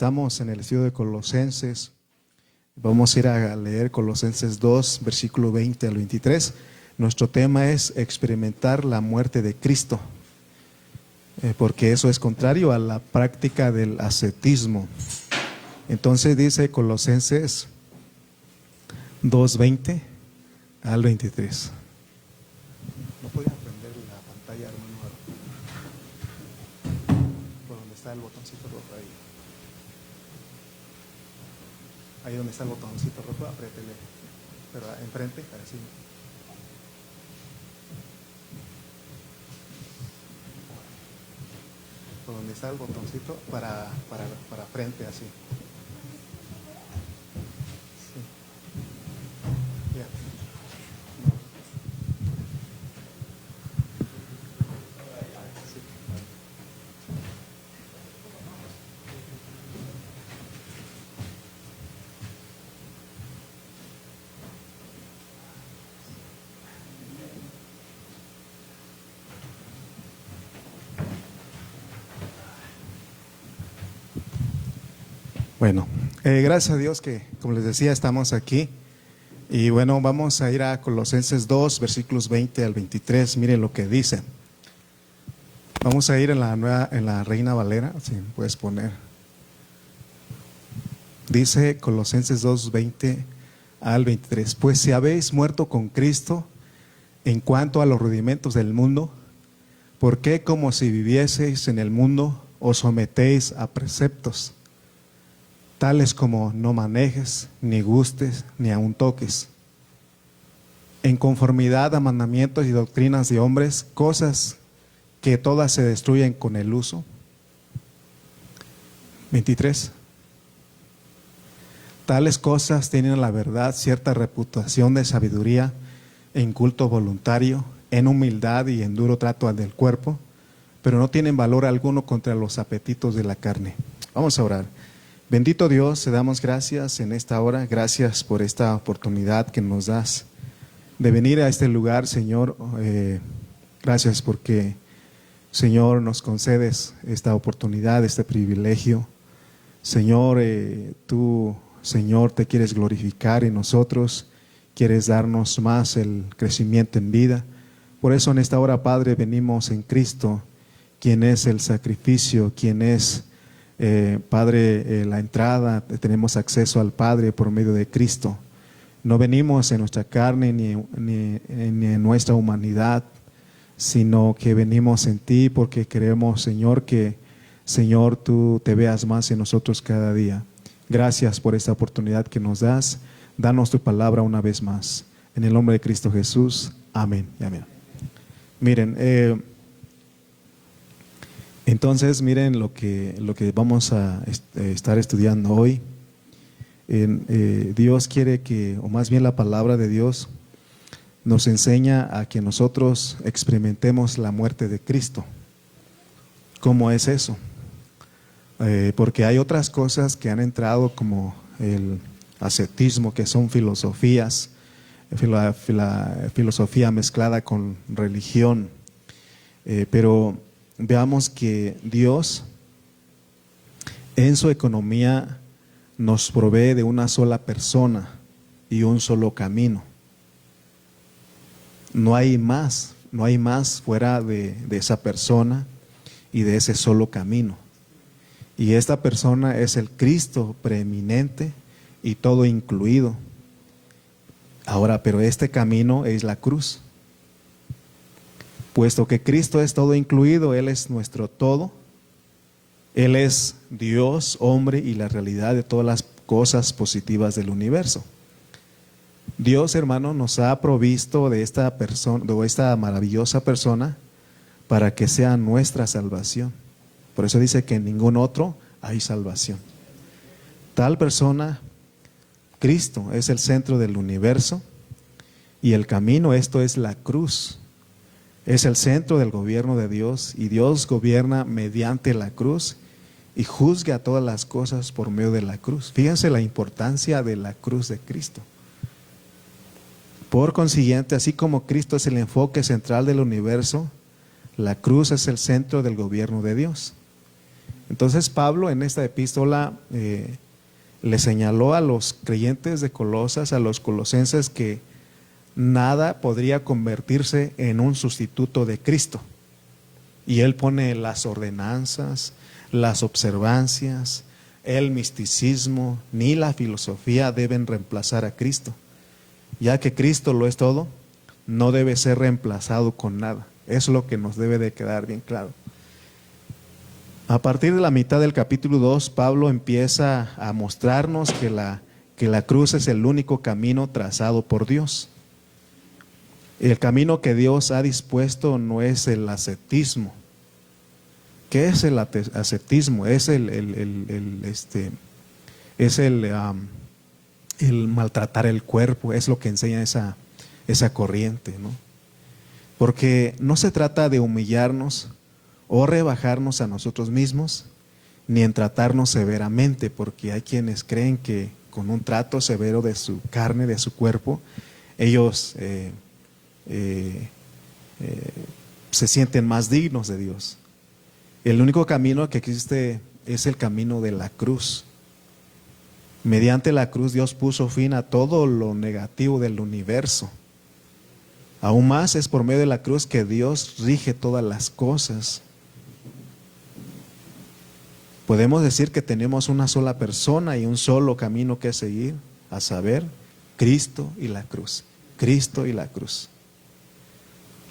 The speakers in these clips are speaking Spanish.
Estamos en el estudio de Colosenses. Vamos a ir a leer Colosenses 2, versículo 20 al 23. Nuestro tema es experimentar la muerte de Cristo, porque eso es contrario a la práctica del ascetismo. Entonces dice Colosenses 2, 20 al 23. ¿No podía prender la pantalla, hermano? Por donde está el botoncito rojo ahí. Ahí donde está el botoncito rojo, apriétele. Pero enfrente, así. Por donde está el botoncito, para frente, así. Sí. Ya. No. Sí. Bueno, gracias a Dios que, como les decía, estamos aquí. Y bueno, vamos a ir a Colosenses 2, versículos 20 al 23. Miren lo que dice. Vamos a ir en la Reina Valera, si puedes poner. Dice Colosenses 2, 20 al 23. Pues si habéis muerto con Cristo en cuanto a los rudimentos del mundo, ¿por qué como si vivieseis en el mundo os sometéis a preceptos tales como no manejes, ni gustes, ni aun toques, en conformidad a mandamientos y doctrinas de hombres, cosas que todas se destruyen con el uso? 23. Tales cosas tienen la verdad cierta reputación de sabiduría, en culto voluntario, en humildad y en duro trato del cuerpo, pero no tienen valor alguno contra los apetitos de la carne. Vamos a orar. Bendito Dios, te damos gracias en esta hora, gracias por esta oportunidad que nos das de venir a este lugar, Señor. Gracias porque, Señor, nos concedes esta oportunidad, este privilegio. Señor, tú, Señor, te quieres glorificar en nosotros, quieres darnos más el crecimiento en vida. Por eso en esta hora, Padre, venimos en Cristo, quien es el sacrificio, quien es Padre, la entrada, tenemos acceso al Padre por medio de Cristo. No venimos en nuestra carne ni en nuestra humanidad, sino que venimos en ti porque queremos, Señor, que, Señor, tú te veas más en nosotros cada día. Gracias por esta oportunidad que nos das. Danos tu palabra una vez más. En el nombre de Cristo Jesús. Amén y amén. Miren, entonces miren lo que vamos a estar estudiando hoy. Dios quiere que, o más bien la palabra de Dios nos enseña a que nosotros experimentemos la muerte de Cristo. ¿Cómo es eso? Porque hay otras cosas que han entrado como el ascetismo, que son filosofías, filosofía mezclada con religión, pero veamos que Dios en su economía nos provee de una sola persona y un solo camino. No hay más fuera de esa persona y de ese solo camino. Y esta persona es el Cristo preeminente y todo incluido. Ahora, pero este camino es la cruz. Puesto que Cristo es todo incluido, Él es nuestro todo. Él es Dios, hombre y la realidad de todas las cosas positivas del universo. Dios, hermano, nos ha provisto de esta persona, de esta maravillosa persona, para que sea nuestra salvación. Por eso dice que en ningún otro hay salvación. Tal persona, Cristo, es el centro del universo y el camino, esto es la cruz. Es el centro del gobierno de Dios y Dios gobierna mediante la cruz y juzga todas las cosas por medio de la cruz. Fíjense la importancia de la cruz de Cristo. Por consiguiente, así como Cristo es el enfoque central del universo, la cruz es el centro del gobierno de Dios. Entonces Pablo en esta epístola le señaló a los creyentes de Colosas, a los colosenses, que nada podría convertirse en un sustituto de Cristo. Y él pone las ordenanzas, las observancias, el misticismo, ni la filosofía deben reemplazar a Cristo. Ya que Cristo lo es todo, no debe ser reemplazado con nada. Eso es lo que nos debe de quedar bien claro. A partir de la mitad del capítulo 2, Pablo empieza a mostrarnos que la cruz es el único camino trazado por Dios. El camino que Dios ha dispuesto no es el ascetismo. ¿Qué es el ascetismo? Es el maltratar el cuerpo, es lo que enseña esa corriente, ¿no? Porque no se trata de humillarnos o rebajarnos a nosotros mismos, ni en tratarnos severamente, porque hay quienes creen que con un trato severo de su carne, de su cuerpo, ellos se sienten más dignos de Dios. El único camino que existe es el camino de la cruz. Mediante la cruz Dios puso fin a todo lo negativo del universo. Aún más es por medio de la cruz que Dios rige todas las cosas. Podemos decir que tenemos una sola persona y un solo camino que seguir, a saber, Cristo y la cruz. Cristo y la cruz.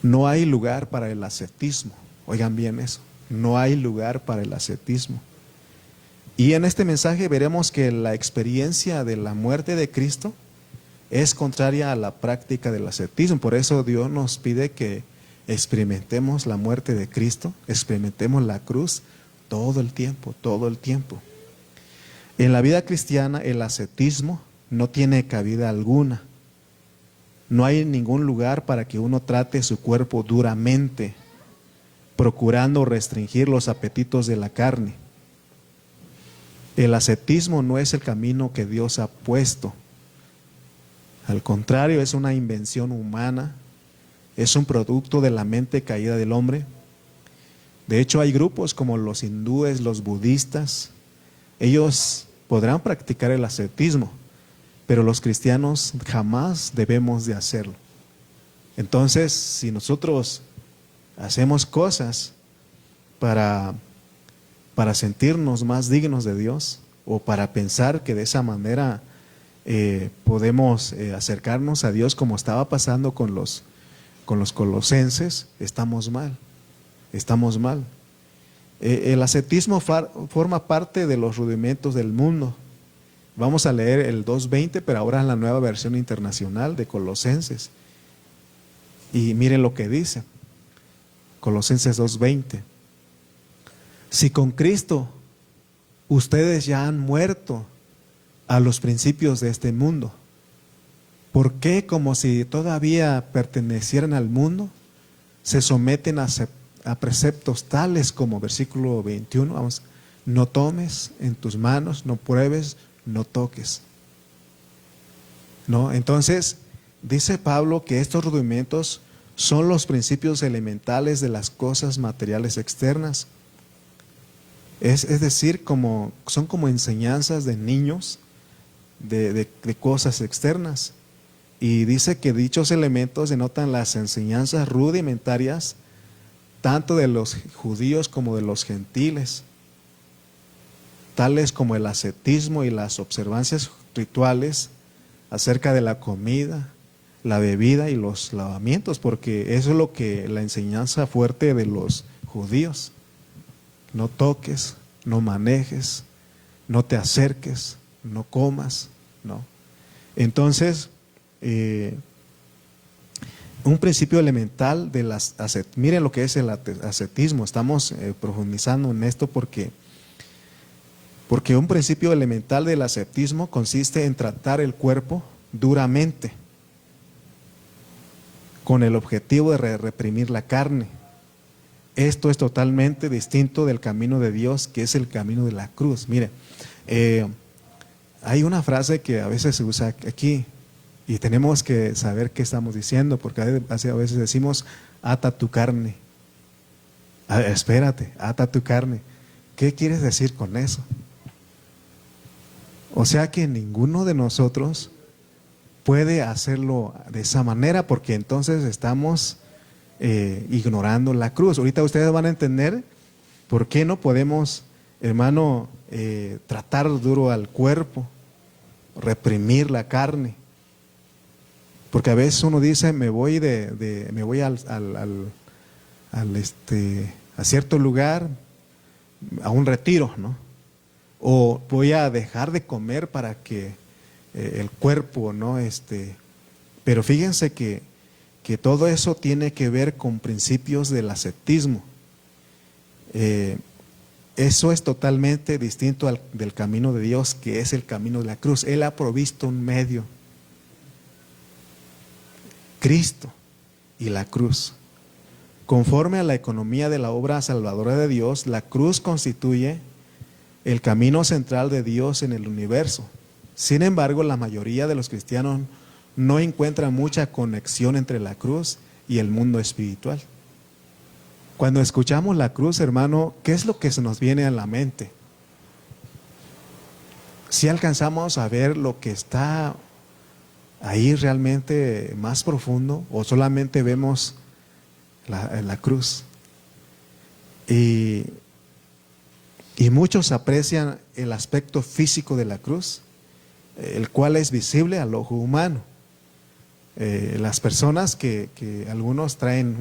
No hay lugar para el ascetismo. Oigan bien eso. No hay lugar para el ascetismo. Y en este mensaje veremos que la experiencia de la muerte de Cristo es contraria a la práctica del ascetismo. Por eso Dios nos pide que experimentemos la muerte de Cristo, experimentemos la cruz todo el tiempo, todo el tiempo. En la vida cristiana el ascetismo no tiene cabida alguna. No hay ningún lugar para que uno trate su cuerpo duramente, procurando restringir los apetitos de la carne. El ascetismo no es el camino que Dios ha puesto. Al contrario, es una invención humana, es un producto de la mente caída del hombre. De hecho, hay grupos como los hindúes, los budistas, ellos podrán practicar el ascetismo, pero los cristianos jamás debemos de hacerlo. Entonces, si nosotros hacemos cosas para sentirnos más dignos de Dios, o para pensar que de esa manera podemos acercarnos a Dios, como estaba pasando con los colosenses, estamos mal. Estamos mal. El ascetismo forma parte de los rudimentos del mundo. Vamos a leer el 2:20, pero ahora en la Nueva Versión Internacional de Colosenses. Y miren lo que dice. Colosenses 2:20. Si con Cristo ustedes ya han muerto a los principios de este mundo, ¿por qué, como si todavía pertenecieran al mundo, se someten a preceptos tales como versículo 21, vamos, no tomes en tus manos, no pruebes, no toques? ¿No? Entonces, dice Pablo que estos rudimentos son los principios elementales de las cosas materiales externas. Es decir, son como enseñanzas de niños de cosas externas. Y dice que dichos elementos denotan las enseñanzas rudimentarias tanto de los judíos como de los gentiles, tales como el ascetismo y las observancias rituales acerca de la comida, la bebida y los lavamientos, porque eso es lo que la enseñanza fuerte de los judíos. No toques, no manejes, no te acerques, no comas, ¿no? Entonces, un principio elemental de miren lo que es el ascetismo. Estamos profundizando en esto porque un principio elemental del ascetismo consiste en tratar el cuerpo duramente con el objetivo de reprimir la carne. Esto es totalmente distinto del camino de Dios, que es el camino de la cruz. Mire, hay una frase que a veces se usa aquí y tenemos que saber qué estamos diciendo, porque a veces decimos, ata tu carne. Espérate, ata tu carne. ¿Qué quieres decir con eso? O sea que ninguno de nosotros puede hacerlo de esa manera, porque entonces estamos ignorando la cruz. Ahorita ustedes van a entender por qué no podemos, hermano, tratar duro al cuerpo, reprimir la carne. Porque a veces uno dice, me voy a cierto lugar, a un retiro, ¿no? O voy a dejar de comer para que el cuerpo, ¿no? Pero fíjense que todo eso tiene que ver con principios del ascetismo. Eso es totalmente distinto del camino de Dios, que es el camino de la cruz. Él ha provisto un medio. Cristo y la cruz. Conforme a la economía de la obra salvadora de Dios, la cruz constituye el camino central de Dios en el universo. Sin embargo, la mayoría de los cristianos no encuentran mucha conexión entre la cruz y el mundo espiritual. Cuando escuchamos la cruz, hermano, ¿qué es lo que se nos viene a la mente? Si alcanzamos a ver lo que está ahí realmente más profundo, o solamente vemos la cruz. Y muchos aprecian el aspecto físico de la cruz, el cual es visible al ojo humano. Las personas que algunos traen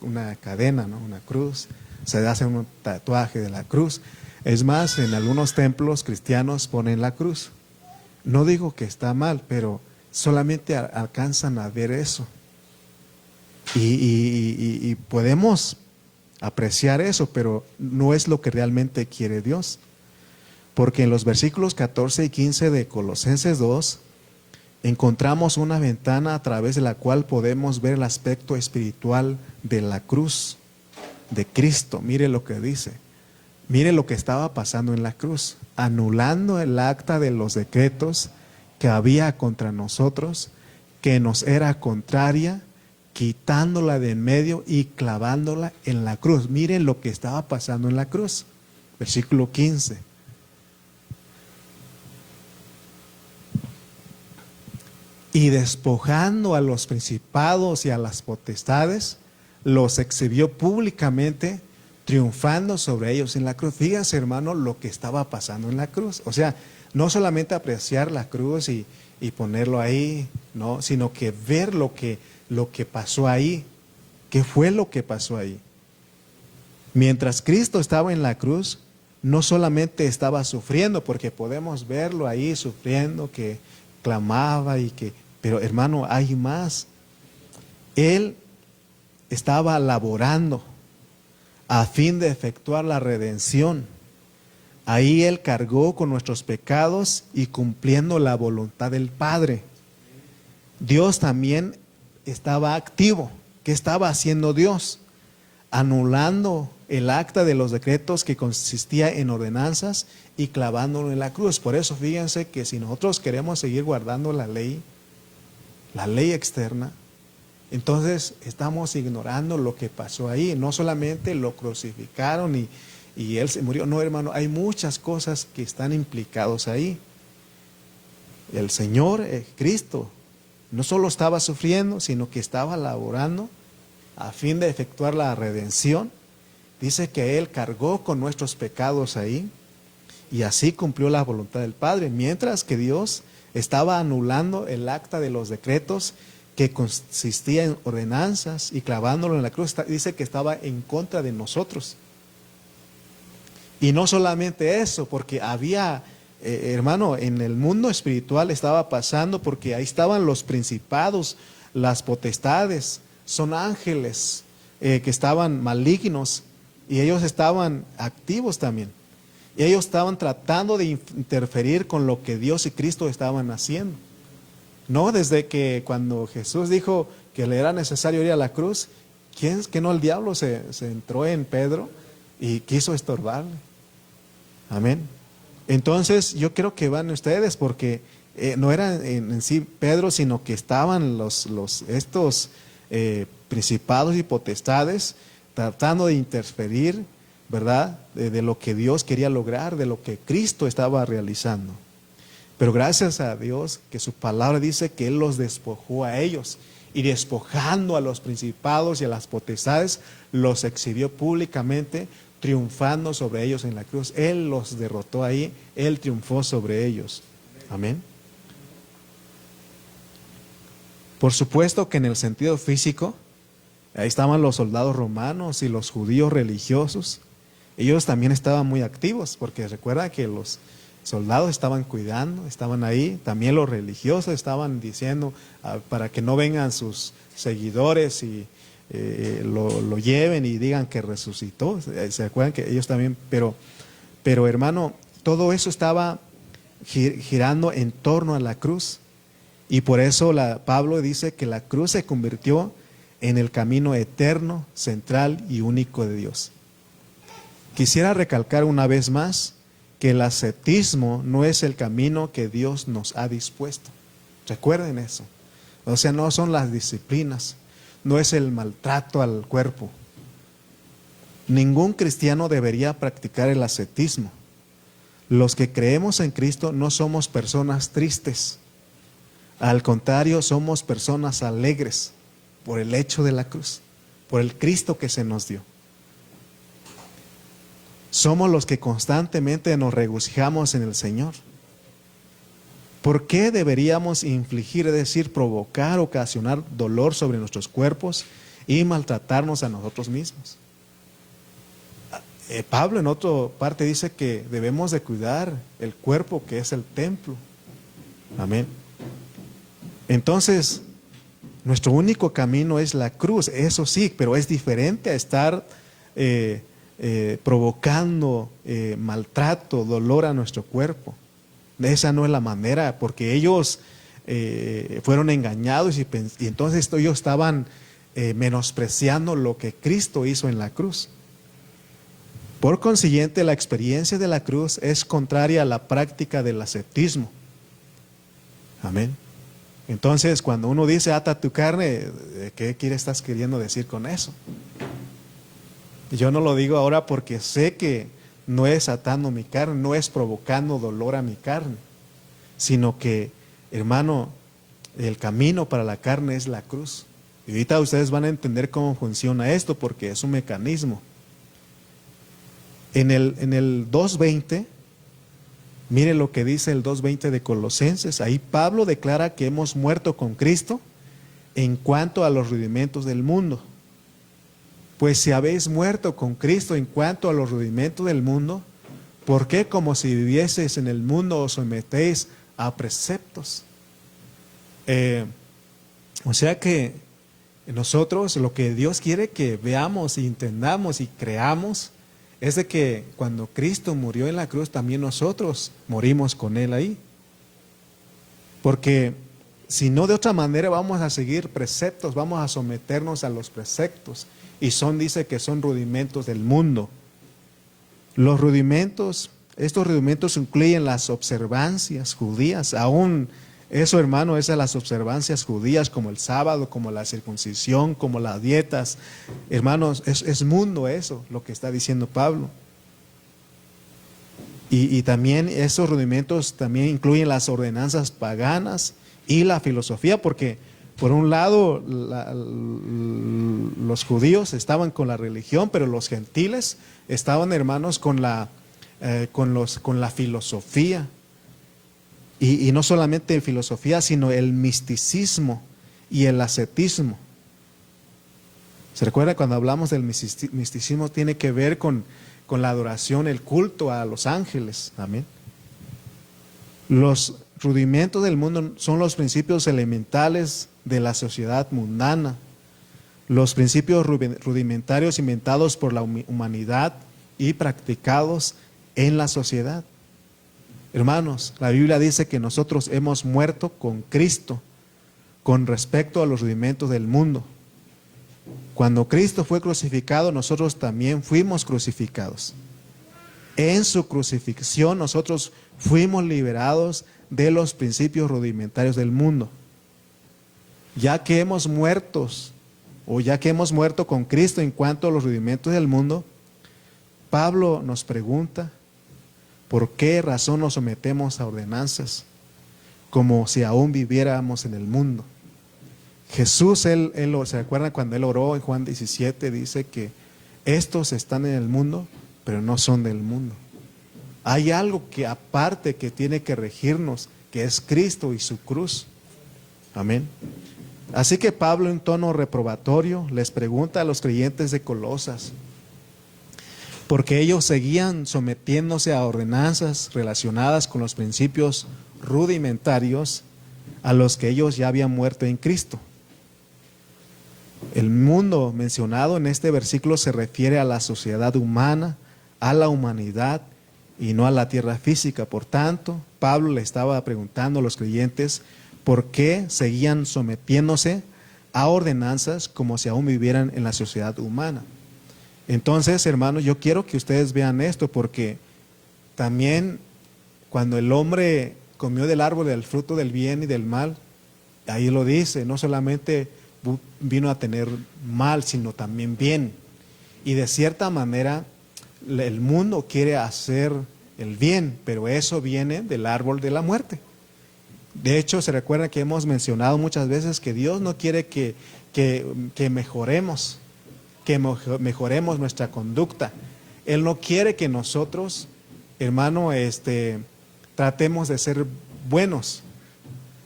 una cadena, ¿no? Una cruz, se hacen un tatuaje de la cruz. Es más, en algunos templos cristianos ponen la cruz. No digo que está mal, pero solamente alcanzan a ver eso. Y podemos apreciar eso, pero no es lo que realmente quiere Dios. Porque en los versículos 14 y 15 de Colosenses 2 encontramos una ventana a través de la cual podemos ver el aspecto espiritual de la cruz de Cristo. Mire lo que dice. Mire lo que estaba pasando en la cruz, anulando el acta de los decretos que había contra nosotros, que nos era contraria, quitándola de en medio y clavándola en la cruz. Miren lo que estaba pasando en la cruz. Versículo 15. Y despojando a los principados y a las potestades, los exhibió públicamente, triunfando sobre ellos en la cruz. Fíjense, hermano, lo que estaba pasando en la cruz. O sea, no solamente apreciar la cruz y ponerlo ahí, no, sino que ver lo que pasó ahí. ¿Qué fue lo que pasó ahí? Mientras Cristo estaba en la cruz, no solamente estaba sufriendo, porque podemos verlo ahí sufriendo, que clamaba pero hermano, hay más. Él estaba laborando a fin de efectuar la redención. Ahí Él cargó con nuestros pecados y cumpliendo la voluntad del Padre. Dios también estaba activo. ¿Qué estaba haciendo Dios? Anulando el acta de los decretos que consistía en ordenanzas y clavándolo en la cruz. Por eso fíjense que si nosotros queremos seguir guardando la ley externa, entonces estamos ignorando lo que pasó ahí. No solamente lo crucificaron y Él se murió. No, hermano, hay muchas cosas que están implicados ahí. El Señor, Cristo, no solo estaba sufriendo, sino que estaba laborando a fin de efectuar la redención. Dice que Él cargó con nuestros pecados ahí y así cumplió la voluntad del Padre, mientras que Dios estaba anulando el acta de los decretos que consistía en ordenanzas y clavándolo en la cruz. Dice que estaba en contra de nosotros. Y no solamente eso, porque había, hermano, en el mundo espiritual estaba pasando, porque ahí estaban los principados, las potestades, son ángeles que estaban malignos y ellos estaban activos también. Y ellos estaban tratando de interferir con lo que Dios y Cristo estaban haciendo. No, desde que cuando Jesús dijo que le era necesario ir a la cruz, ¿quién es que no? El diablo se entró en Pedro y quiso estorbarle. Amén. Entonces yo creo que van ustedes, porque no eran en sí Pedro, sino que estaban estos principados y potestades tratando de interferir, ¿verdad? De lo que Dios quería lograr, de lo que Cristo estaba realizando. Pero gracias a Dios que su palabra dice que Él los despojó a ellos, y despojando a los principados y a las potestades, los exhibió públicamente, triunfando sobre ellos en la cruz. Él los derrotó ahí, Él triunfó sobre ellos. Amén. Por supuesto que en el sentido físico, ahí estaban los soldados romanos y los judíos religiosos. Ellos también estaban muy activos, porque recuerda que los soldados estaban cuidando, estaban ahí. También los religiosos estaban diciendo para que no vengan sus seguidores y lo lleven y digan que resucitó. ¿Se acuerdan que ellos también? Pero hermano, todo eso estaba girando en torno a la cruz. Y por eso Pablo dice que la cruz se convirtió en el camino eterno, central y único de Dios. Quisiera recalcar una vez más que el ascetismo no es el camino que Dios nos ha dispuesto. Recuerden eso. O sea, no son las disciplinas, no es el maltrato al cuerpo. Ningún cristiano debería practicar el ascetismo. Los que creemos en Cristo no somos personas tristes. Al contrario, somos personas alegres por el hecho de la cruz, por el Cristo que se nos dio. Somos los que constantemente nos regocijamos en el Señor. ¿Por qué deberíamos infligir, es decir, provocar, ocasionar dolor sobre nuestros cuerpos y maltratarnos a nosotros mismos? Pablo en otra parte dice que debemos de cuidar el cuerpo que es el templo. Amén. Entonces, nuestro único camino es la cruz, eso sí, pero es diferente a estar provocando maltrato, dolor a nuestro cuerpo. Esa no es la manera, porque ellos fueron engañados y entonces ellos estaban menospreciando lo que Cristo hizo en la cruz. Por consiguiente, la experiencia de la cruz es contraria a la práctica del ascetismo. Amén. Entonces, cuando uno dice ata tu carne, ¿qué estás queriendo decir con eso? Yo no lo digo ahora porque sé que no es atando mi carne, no es provocando dolor a mi carne, sino que, hermano, el camino para la carne es la cruz. Y ahorita ustedes van a entender cómo funciona esto, porque es un mecanismo. En el 2:20, mire lo que dice el 2:20 de Colosenses. Ahí Pablo declara que hemos muerto con Cristo en cuanto a los rudimentos del mundo. Pues si habéis muerto con Cristo en cuanto a los rudimentos del mundo, ¿por qué como si vivieseis en el mundo os sometéis a preceptos? O sea que nosotros lo que Dios quiere que veamos, entendamos y creamos es de que cuando Cristo murió en la cruz, también nosotros morimos con Él ahí. Porque si no, de otra manera vamos a seguir preceptos, vamos a someternos a los preceptos. Y dice que son rudimentos del mundo. Los rudimentos, estos rudimentos incluyen las observancias judías. Aún eso, hermano, esas las observancias judías, como el sábado, como la circuncisión, como las dietas. Hermanos, es mundo eso, lo que está diciendo Pablo. Y también esos rudimentos también incluyen las ordenanzas paganas y la filosofía, porque por un lado los judíos estaban con la religión, pero los gentiles estaban, hermanos, con la filosofía. Y no solamente filosofía, sino el misticismo y el ascetismo. ¿Se recuerda cuando hablamos del misticismo? Tiene que ver con la adoración, el culto a los ángeles. Amén. Los rudimentos del mundo son los principios elementales de la sociedad mundana. Los principios rudimentarios inventados por la humanidad y practicados en la sociedad. Hermanos, la Biblia dice que nosotros hemos muerto con Cristo con respecto a los rudimentos del mundo. Cuando Cristo fue crucificado, nosotros también fuimos crucificados. En su crucifixión nosotros fuimos liberados de los principios rudimentarios del mundo. Ya que hemos muerto con Cristo en cuanto a los rudimentos del mundo, Pablo nos pregunta, ¿por qué razón nos sometemos a ordenanzas como si aún viviéramos en el mundo? Jesús, ¿se acuerdan cuando él oró en Juan 17? Dice que estos están en el mundo, pero no son del mundo. Hay algo que aparte que tiene que regirnos, que es Cristo y su cruz. Amén. Así que Pablo, en tono reprobatorio, les pregunta a los creyentes de Colosas, porque ellos seguían sometiéndose a ordenanzas relacionadas con los principios rudimentarios a los que ellos ya habían muerto en Cristo. El mundo mencionado en este versículo se refiere a la sociedad humana, a la humanidad y no a la tierra física. Por tanto, Pablo le estaba preguntando a los creyentes por qué seguían sometiéndose a ordenanzas como si aún vivieran en la sociedad humana. Entonces, hermanos, yo quiero que ustedes vean esto, porque también cuando el hombre comió del árbol del fruto del bien y del mal, ahí lo dice, no solamente vino a tener mal, sino también bien. Y de cierta manera, el mundo quiere hacer el bien, pero eso viene del árbol de la muerte. De hecho, se recuerda que hemos mencionado muchas veces que Dios no quiere que mejoremos, mejoremos nuestra conducta. Él no quiere que nosotros, hermano, tratemos de ser buenos,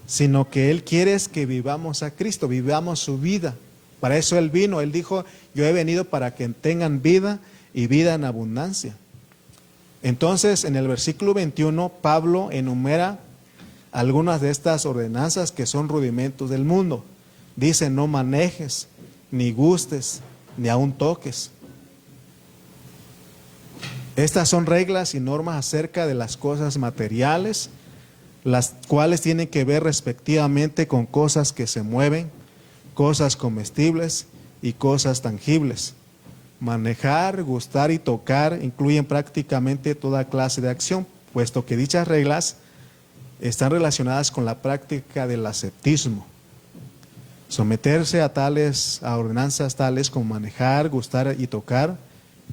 sino que Él quiere es que vivamos a Cristo, vivamos su vida. Para eso Él vino. Él dijo, yo he venido para que tengan vida y vida en abundancia. Entonces, en el versículo 21, Pablo enumera algunas de estas ordenanzas que son rudimentos del mundo. Dice, no manejes, ni gustes, ni aun toques. Estas son reglas y normas acerca de las cosas materiales, las cuales tienen que ver respectivamente con cosas que se mueven, cosas comestibles y cosas tangibles. Manejar, gustar y tocar incluyen prácticamente toda clase de acción, puesto que dichas reglas están relacionadas con la práctica del ascetismo. Someterse a ordenanzas tales como manejar, gustar y tocar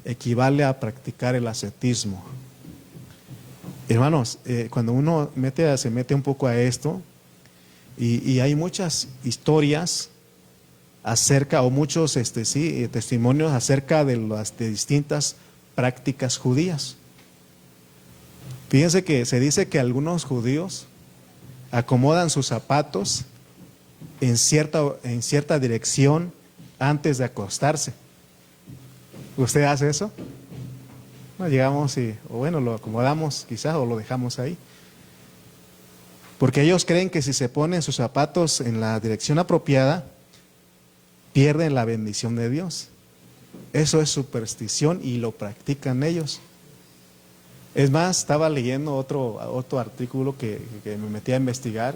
equivale a practicar el ascetismo. Hermanos, cuando uno se mete un poco a esto, y hay muchas historias acerca, o muchos testimonios acerca de las distintas prácticas judías. Fíjense que se dice que algunos judíos acomodan sus zapatos en cierta dirección antes de acostarse. ¿Usted hace eso? No, llegamos o lo acomodamos quizás o lo dejamos ahí. Porque ellos creen que si se ponen sus zapatos en la dirección apropiada, pierden la bendición de Dios. Eso es superstición y lo practican ellos. Es más, estaba leyendo otro artículo que me metí a investigar,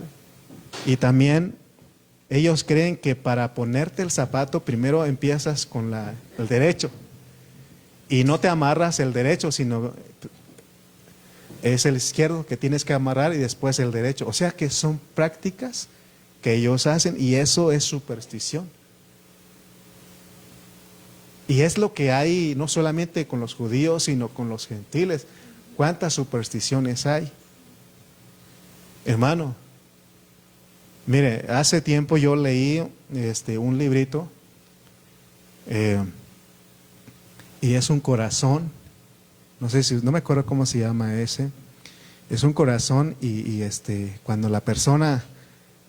y también ellos creen que para ponerte el zapato primero empiezas con el derecho, y no te amarras el derecho, sino es el izquierdo que tienes que amarrar y después el derecho. O sea que son prácticas que ellos hacen, y eso es superstición. Y es lo que hay no solamente con los judíos, sino con los gentiles. ¿Cuántas supersticiones hay? Hermano, mire, hace tiempo yo leí un librito, y es un corazón, no me acuerdo cómo se llama ese. Es un corazón, y cuando la persona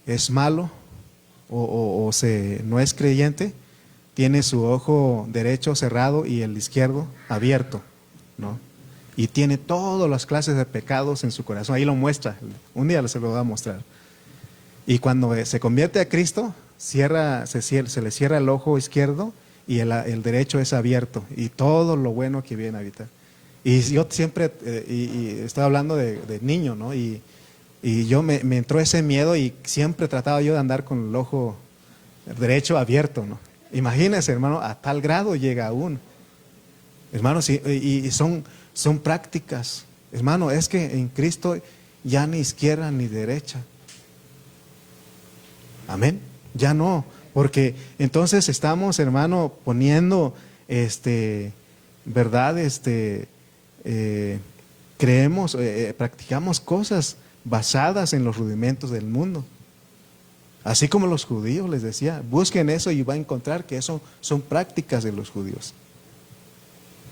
es malo o no es creyente, tiene su ojo derecho cerrado y el izquierdo abierto, ¿no? Y tiene todas las clases de pecados en su corazón. Ahí lo muestra. Un día se lo va a mostrar. Y cuando se convierte a Cristo, se le cierra el ojo izquierdo y el derecho es abierto. Y todo lo bueno que viene a habitar. Y yo siempre, y estaba hablando de niño, ¿no? Y yo me entró ese miedo, y siempre trataba yo de andar con el ojo derecho abierto, ¿no? Imagínense, hermano, a tal grado llega uno. Hermanos, y son prácticas. Hermano, es que en Cristo ya ni izquierda ni derecha. Amén. Ya no, porque entonces estamos, hermano, poniendo ¿verdad? Creemos, practicamos cosas basadas en los rudimentos del mundo. Así como los judíos, les decía, busquen eso y va a encontrar que eso son prácticas de los judíos.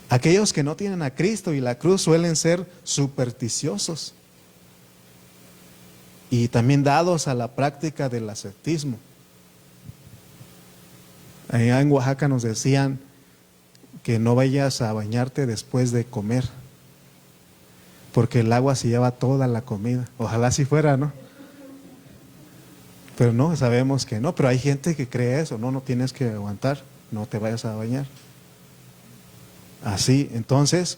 Aquellos que no tienen a Cristo y la cruz suelen ser supersticiosos y también dados a la práctica del ascetismo. Allá en Oaxaca nos decían que no vayas a bañarte después de comer, porque el agua se lleva toda la comida. Ojalá así fuera, ¿no? Pero no, sabemos que no, pero hay gente que cree eso, no tienes que aguantar, no te vayas a bañar. Así, entonces,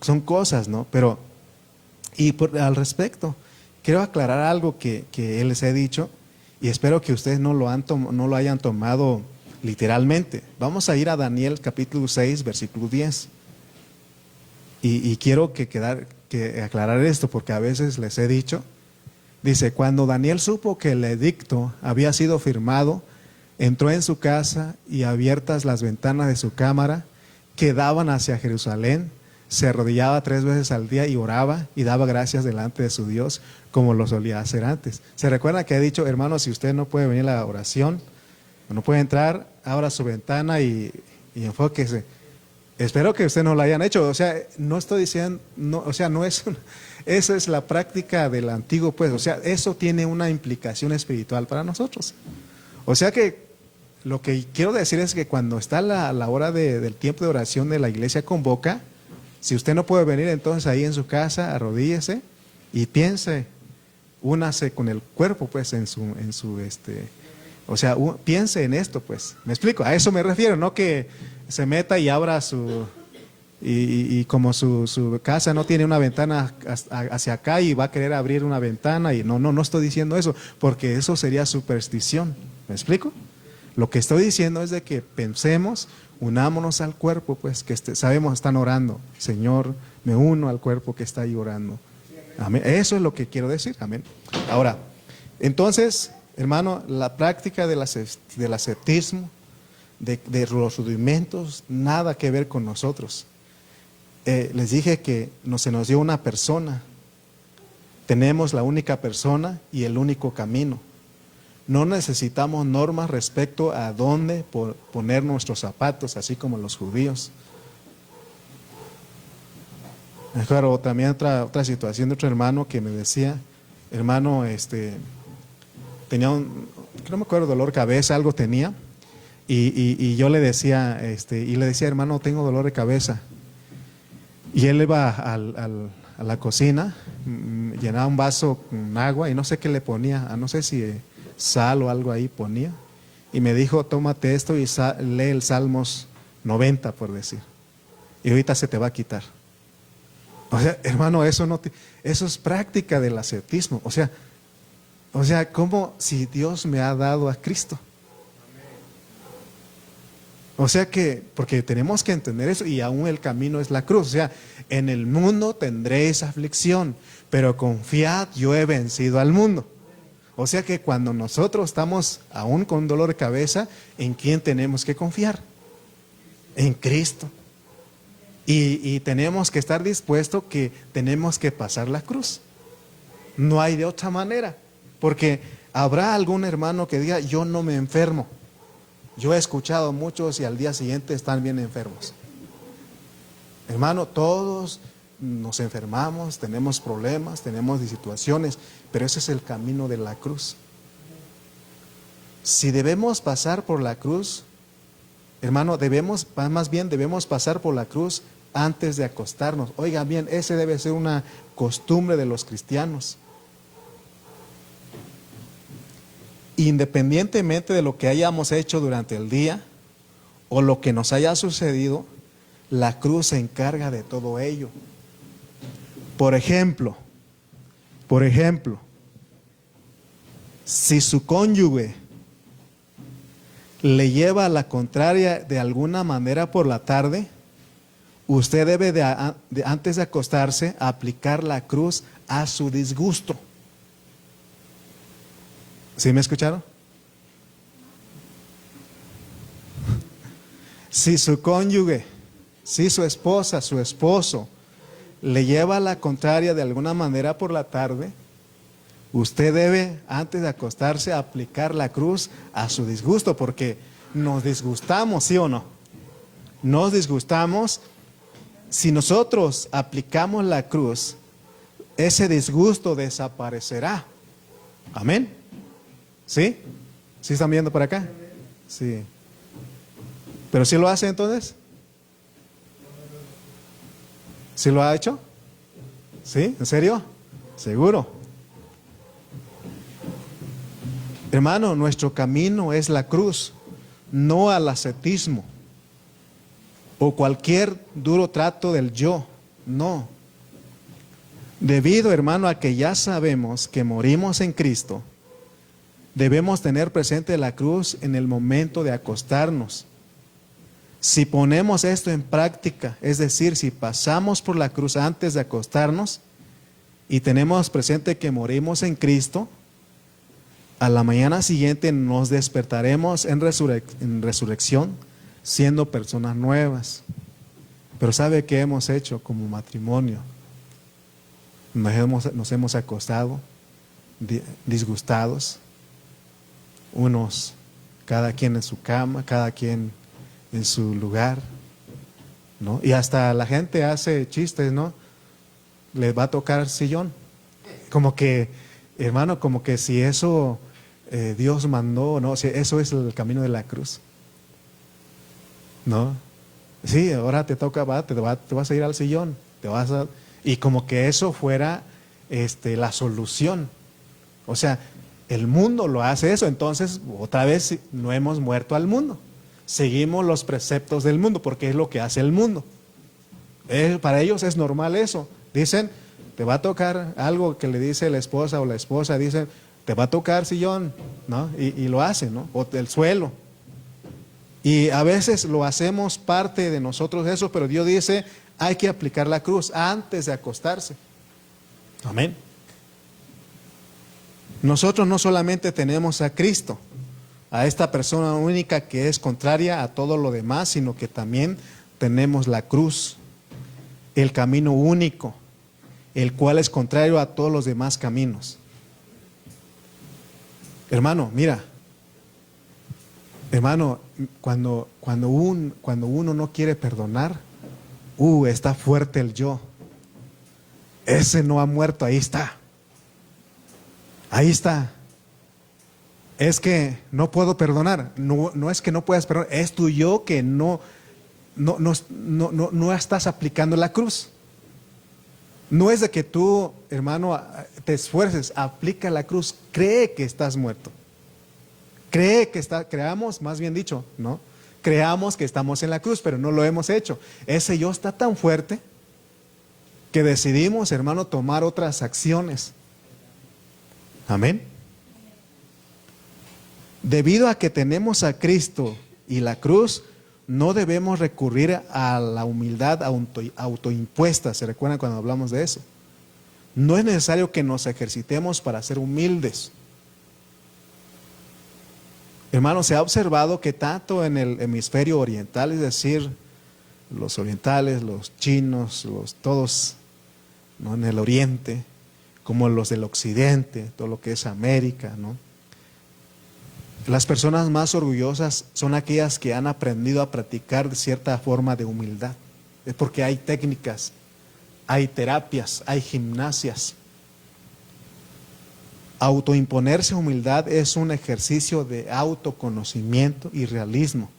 son cosas, ¿no? Pero, al respecto, quiero aclarar algo que les he dicho y espero que ustedes no lo hayan tomado literalmente. Vamos a ir a Daniel capítulo 6, versículo 10. Y quiero que aclarar esto, porque a veces les he dicho. Dice, cuando Daniel supo que el edicto había sido firmado, entró en su casa y abiertas las ventanas de su cámara, que daban hacia Jerusalén, se arrodillaba 3 veces al día y oraba y daba gracias delante de su Dios, como lo solía hacer antes. ¿Se recuerda que he dicho, hermano, si usted no puede venir a la oración, no puede entrar, abra su ventana y enfóquese? Espero que usted no lo hayan hecho. O sea, no estoy diciendo, no, o sea, no es esa es la práctica del antiguo, pues. O sea, eso tiene una implicación espiritual para nosotros. O sea que lo que quiero decir es que cuando está la hora del tiempo de oración de la iglesia convoca, si usted no puede venir, entonces ahí en su casa, arrodíllese y piense, únase con el cuerpo, pues, o sea, piense en esto, pues. ¿Me explico? A eso me refiero, no que se meta y abra y como su casa no tiene una ventana hacia acá y va a querer abrir una ventana y no estoy diciendo eso, porque eso sería superstición. ¿Me explico? Lo que estoy diciendo es de que pensemos, unámonos al cuerpo, pues, que sabemos están orando. Señor, me uno al cuerpo que está ahí orando. Amén. Eso es lo que quiero decir. Amén. Ahora, entonces, hermano, la práctica del ascetismo, de los rudimentos, nada que ver con nosotros. Les dije que se nos dio una persona. Tenemos la única persona y el único camino. No necesitamos normas respecto a dónde poner nuestros zapatos, así como los judíos. Claro, también otra situación de otro hermano que me decía, hermano, tenía no me acuerdo, dolor de cabeza, algo tenía. Y yo le decía, hermano, tengo dolor de cabeza. Y él iba a la cocina, llenaba un vaso con agua y no sé qué le ponía, no sé si sal o algo ahí ponía. Y me dijo, tómate esto y lee el Salmos 90, por decir. Y ahorita se te va a quitar. O sea, hermano, eso es práctica del ascetismo. O sea, como si Dios me ha dado a Cristo. O sea que, porque tenemos que entender eso, y aún el camino es la cruz. O sea, en el mundo tendréis aflicción, pero confiad, yo he vencido al mundo. O sea que cuando nosotros estamos aún con dolor de cabeza, ¿en quién tenemos que confiar? En Cristo. Y tenemos que estar dispuestos que tenemos que pasar la cruz. No hay de otra manera, porque habrá algún hermano que diga, yo no me enfermo. Yo he escuchado muchos y al día siguiente están bien enfermos. Hermano, todos nos enfermamos, tenemos problemas, tenemos situaciones, pero ese es el camino de la cruz. Si debemos pasar por la cruz, hermano, debemos pasar por la cruz antes de acostarnos. Oigan bien, ese debe ser una costumbre de los cristianos. Independientemente de lo que hayamos hecho durante el día o lo que nos haya sucedido, la cruz se encarga de todo ello. Por ejemplo, si su cónyuge le lleva a la contraria de alguna manera por la tarde, usted debe antes de acostarse aplicar la cruz a su disgusto. ¿Sí me escucharon? Si su cónyuge Si su esposa, su esposo, le lleva a la contraria de alguna manera por la tarde, usted debe, antes de acostarse, aplicar la cruz a su disgusto, porque nos disgustamos, ¿sí o no? Nos disgustamos. Si nosotros aplicamos la cruz, ese disgusto desaparecerá. Amén. ¿Sí? ¿Sí están viendo por acá? Sí. ¿Pero sí lo hace entonces? ¿Sí lo ha hecho? ¿Sí? ¿En serio? ¿Seguro? Hermano, nuestro camino es la cruz, no al ascetismo o cualquier duro trato del yo. No. Debido, hermano, a que ya sabemos que morimos en Cristo, debemos tener presente la cruz en el momento de acostarnos. Si ponemos esto en práctica, es decir, si pasamos por la cruz antes de acostarnos y tenemos presente que morimos en Cristo, a la mañana siguiente nos despertaremos en resurrección siendo personas nuevas. Pero ¿sabe qué hemos hecho como matrimonio? Nos hemos acostado disgustados, unos, cada quien en su cama, cada quien en su lugar, ¿no? Y hasta la gente hace chistes, ¿no? Les va a tocar sillón. Como que, hermano, como que si eso Dios mandó, ¿no? Si eso es el camino de la cruz, ¿no? Sí, ahora te toca, te vas a ir al sillón, y como que eso fuera la solución. O sea, el mundo lo hace eso, entonces otra vez no hemos muerto al mundo. Seguimos los preceptos del mundo, porque es lo que hace el mundo. Para ellos es normal eso. Dicen, te va a tocar algo que le dice la esposa o la esposa, dicen, te va a tocar sillón, ¿no? Y lo hacen, ¿no? O el suelo. Y a veces lo hacemos parte de nosotros eso, pero Dios dice, hay que aplicar la cruz antes de acostarse. Amén. Nosotros no solamente tenemos a Cristo, a esta persona única que es contraria a todo lo demás, sino que también tenemos la cruz, el camino único, el cual es contrario a todos los demás caminos. Hermano, mira, hermano, cuando uno no quiere perdonar, está fuerte el yo. Ese no ha muerto, ahí está. Ahí está. Es que no puedo perdonar. No es que no puedas perdonar, es tu yo que no estás aplicando la cruz. No es de que tú, hermano, te esfuerces, aplica la cruz, cree que estás muerto. Creamos, más bien dicho, ¿no? Creamos que estamos en la cruz, pero no lo hemos hecho. Ese yo está tan fuerte que decidimos, hermano, tomar otras acciones. Amén. Debido a que tenemos a Cristo y la cruz, no debemos recurrir a la humildad autoimpuesta. ¿Se recuerdan cuando hablamos de eso? No es necesario que nos ejercitemos para ser humildes. Hermanos, se ha observado que tanto en el hemisferio oriental, es decir, los orientales, los chinos, todos, ¿no?, en el oriente, como los del occidente, todo lo que es América, ¿no? Las personas más orgullosas son aquellas que han aprendido a practicar cierta forma de humildad. Es porque hay técnicas, hay terapias, hay gimnasias. Autoimponerse humildad es un ejercicio de autoconocimiento y realismo.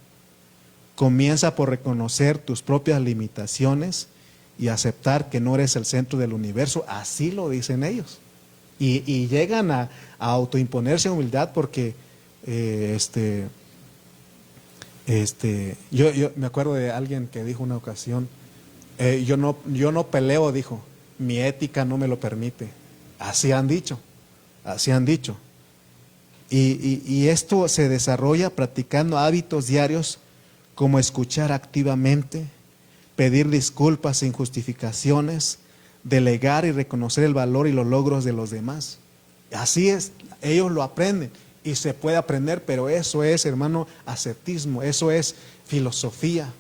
Comienza por reconocer tus propias limitaciones y aceptar que no eres el centro del universo. Así lo dicen ellos. Y llegan a autoimponerse humildad porque yo me acuerdo de alguien que dijo una ocasión, yo no peleo, dijo, mi ética no me lo permite. Así han dicho. Y esto se desarrolla practicando hábitos diarios como escuchar activamente, pedir disculpas sin justificaciones, delegar y reconocer el valor y los logros de los demás. Así es, ellos lo aprenden y se puede aprender, pero eso es, hermano, ascetismo, eso es filosofía.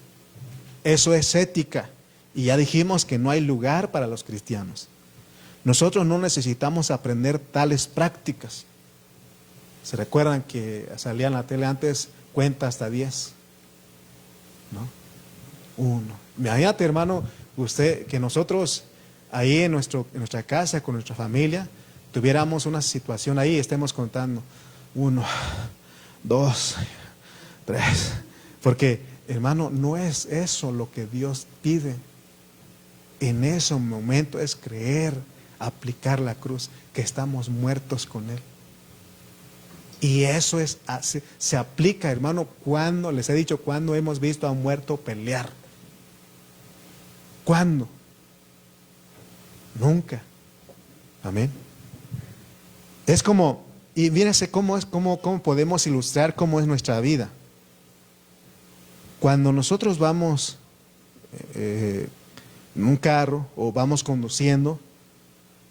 Eso es ética. Y ya dijimos que no hay lugar para los cristianos. Nosotros no necesitamos aprender tales prácticas. ¿Se recuerdan que salía en la tele antes, cuenta hasta 10? ¿No? 1. Imagínate, hermano, usted, que nosotros ahí en nuestra casa, con nuestra familia, tuviéramos una situación ahí, estemos contando 1, 2, 3. Porque, hermano, no es eso lo que Dios pide. En ese momento es creer, aplicar la cruz, que estamos muertos con Él. Y eso se aplica, hermano, cuando, les he dicho, cuando hemos visto a un muerto pelear. ¿Cuándo? Nunca. Amén. Es como, y fíjense cómo podemos ilustrar cómo es nuestra vida. Cuando nosotros vamos en un carro o vamos conduciendo,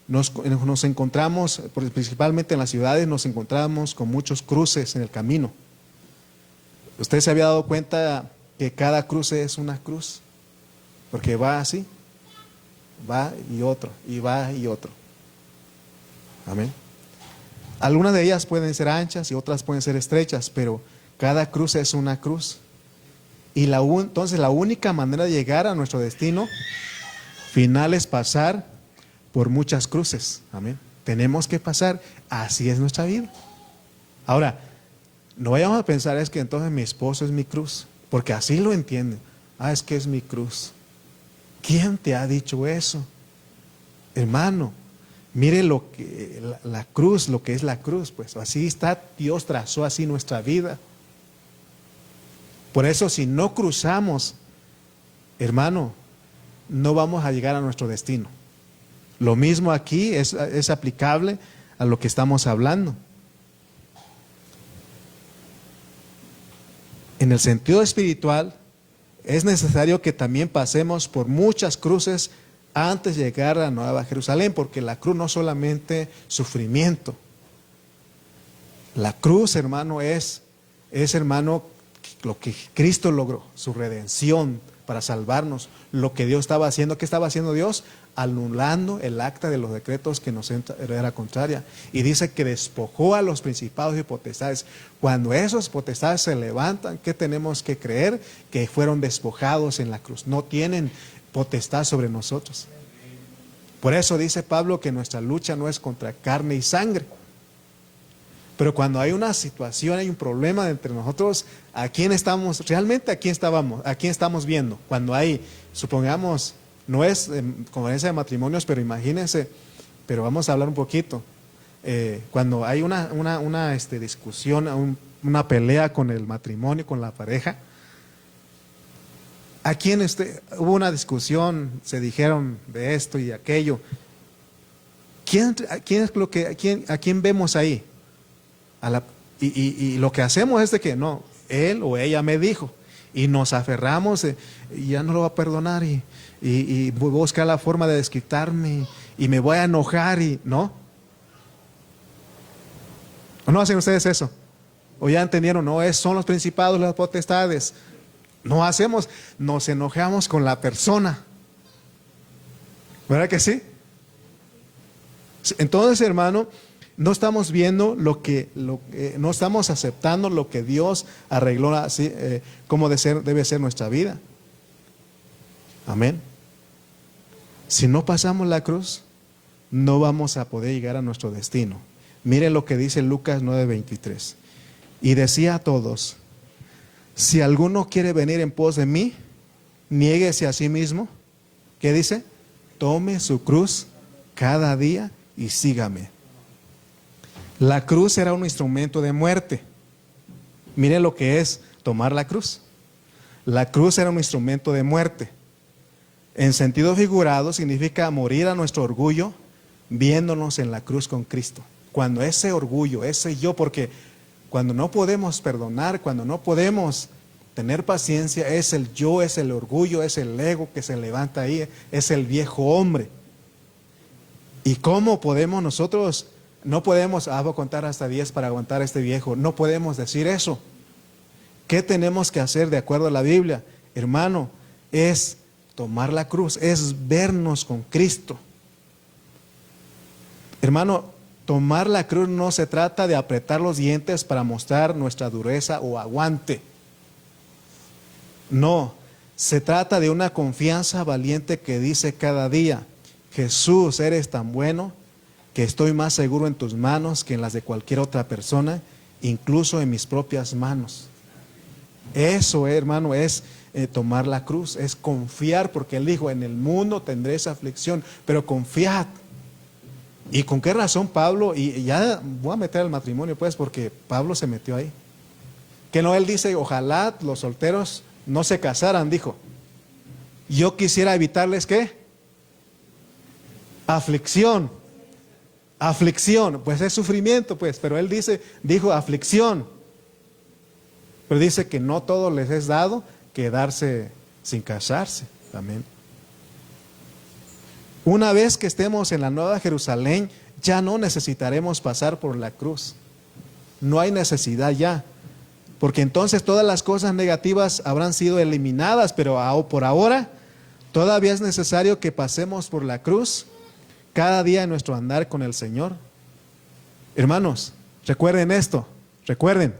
nos encontramos, principalmente en las ciudades, nos encontramos con muchos cruces en el camino. ¿Usted se había dado cuenta que cada cruce es una cruz? Porque va así, va y otro, y va y otro. Amén. Algunas de ellas pueden ser anchas y otras pueden ser estrechas, pero cada cruz es una cruz. Y entonces la única manera de llegar a nuestro destino final es pasar por muchas cruces. Amén. Tenemos que pasar, así es nuestra vida. Ahora, no vayamos a pensar es que entonces mi esposo es mi cruz, porque así lo entienden. Es que es mi cruz. ¿Quién te ha dicho eso? Hermano, mire lo que la cruz, lo que es la cruz, pues así está, Dios trazó así nuestra vida. Por eso, si no cruzamos, hermano, no vamos a llegar a nuestro destino. Lo mismo aquí es aplicable a lo que estamos hablando. En el sentido espiritual, es necesario que también pasemos por muchas cruces antes de llegar a Nueva Jerusalén, porque la cruz no solamente sufrimiento. La cruz, hermano, es hermano, lo que Cristo logró, su redención para salvarnos, lo que Dios estaba haciendo. ¿Qué estaba haciendo Dios? Anulando el acta de los decretos que nos era contraria. Y dice que despojó a los principados y potestades. Cuando esos potestades se levantan, ¿qué tenemos que creer? Que fueron despojados en la cruz. No tienen potestad sobre nosotros. Por eso dice Pablo que nuestra lucha no es contra carne y sangre. Pero cuando hay una situación, hay un problema entre nosotros, ¿a quién estamos? Realmente ¿a quién estamos viendo? Cuando hay, supongamos, no es conferencia de matrimonios, pero imagínense, pero vamos a hablar un poquito. Cuando hay una discusión, una pelea con el matrimonio, con la pareja, ¿a quién hubo una discusión? Se dijeron de esto y de aquello. ¿A quién vemos ahí? Y lo que hacemos es de que no, él o ella me dijo, y nos aferramos, y ya no lo va a perdonar, y voy a buscar la forma de desquitarme, y me voy a enojar, y no. ¿O no hacen ustedes eso? ¿O ya entendieron? No, son los principados, las potestades. No hacemos, nos enojamos con la persona. ¿Verdad que sí? Entonces, hermano, no estamos viendo no estamos aceptando lo que Dios arregló así, como debe ser nuestra vida. Amén. Si no pasamos la cruz, no vamos a poder llegar a nuestro destino. Miren lo que dice Lucas 9:23. Y decía a todos: si alguno quiere venir en pos de mí, niéguese a sí mismo. ¿Qué dice? Tome su cruz cada día y sígame. La cruz era un instrumento de muerte. Mire lo que es tomar la cruz. La cruz era un instrumento de muerte. En sentido figurado significa morir a nuestro orgullo viéndonos en la cruz con Cristo. Cuando ese orgullo, ese yo, porque cuando no podemos perdonar, cuando no podemos tener paciencia, es el yo, es el orgullo, es el ego que se levanta ahí, es el viejo hombre. ¿Y cómo podemos nosotros? No podemos, voy a contar hasta 10 para aguantar a este viejo. No podemos decir eso. ¿Qué tenemos que hacer de acuerdo a la Biblia? Hermano, es tomar la cruz, es vernos con Cristo. Hermano, tomar la cruz no se trata de apretar los dientes para mostrar nuestra dureza o aguante. No, se trata de una confianza valiente que dice cada día: Jesús, eres tan bueno que estoy más seguro en tus manos que en las de cualquier otra persona, incluso en mis propias manos. Eso, hermano, es tomar la cruz, es confiar, porque Él dijo: en el mundo tendréis aflicción, pero confiad. ¿Y con qué razón Pablo? Y ya voy a meter al matrimonio pues, porque Pablo se metió ahí. Que no, él dice: ojalá los solteros no se casaran, dijo. Yo quisiera evitarles, ¿qué? Aflicción. Aflicción, pues es sufrimiento pues, pero él dijo aflicción. Pero dice que no todo les es dado quedarse sin casarse. Amén. Una vez que estemos en la Nueva Jerusalén, ya no necesitaremos pasar por la cruz. No hay necesidad ya. Porque entonces todas las cosas negativas habrán sido eliminadas, pero por ahora todavía es necesario que pasemos por la cruz cada día en nuestro andar con el Señor. Hermanos, recuerden esto, recuerden,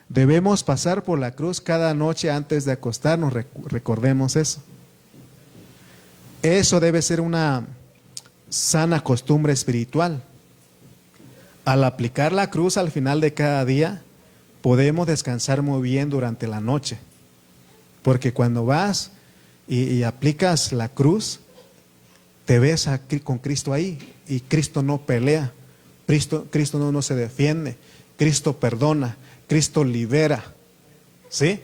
debemos pasar por la cruz cada noche antes de acostarnos, recordemos eso. Eso debe ser una sana costumbre espiritual. Al aplicar la cruz al final de cada día, podemos descansar muy bien durante la noche. Porque cuando vas y aplicas la cruz, te ves aquí con Cristo ahí, y Cristo no pelea, Cristo no se defiende, Cristo perdona, Cristo libera. ¿Sí?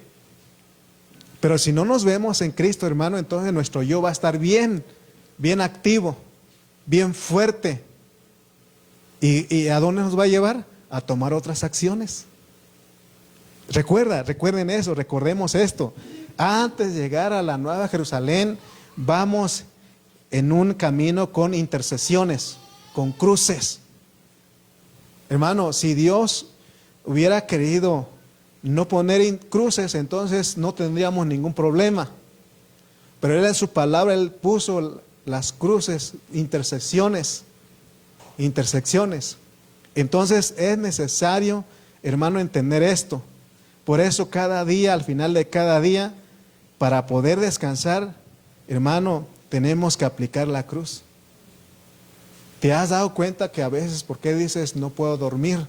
Pero si no nos vemos en Cristo, hermano, entonces nuestro yo va a estar bien activo, bien fuerte. ¿Y a dónde nos va a llevar? A tomar otras acciones. Recuerden eso, recordemos esto. Antes de llegar a la Nueva Jerusalén, vamos en un camino con intercesiones, con cruces. Hermano, si Dios hubiera querido no poner cruces, entonces no tendríamos ningún problema. Pero Él en su palabra, Él puso las cruces, intersecciones. Entonces es necesario, hermano, entender esto. Por eso cada día, al final de cada día, para poder descansar, hermano, tenemos que aplicar la cruz. ¿Te has dado cuenta que a veces, por qué dices no puedo dormir?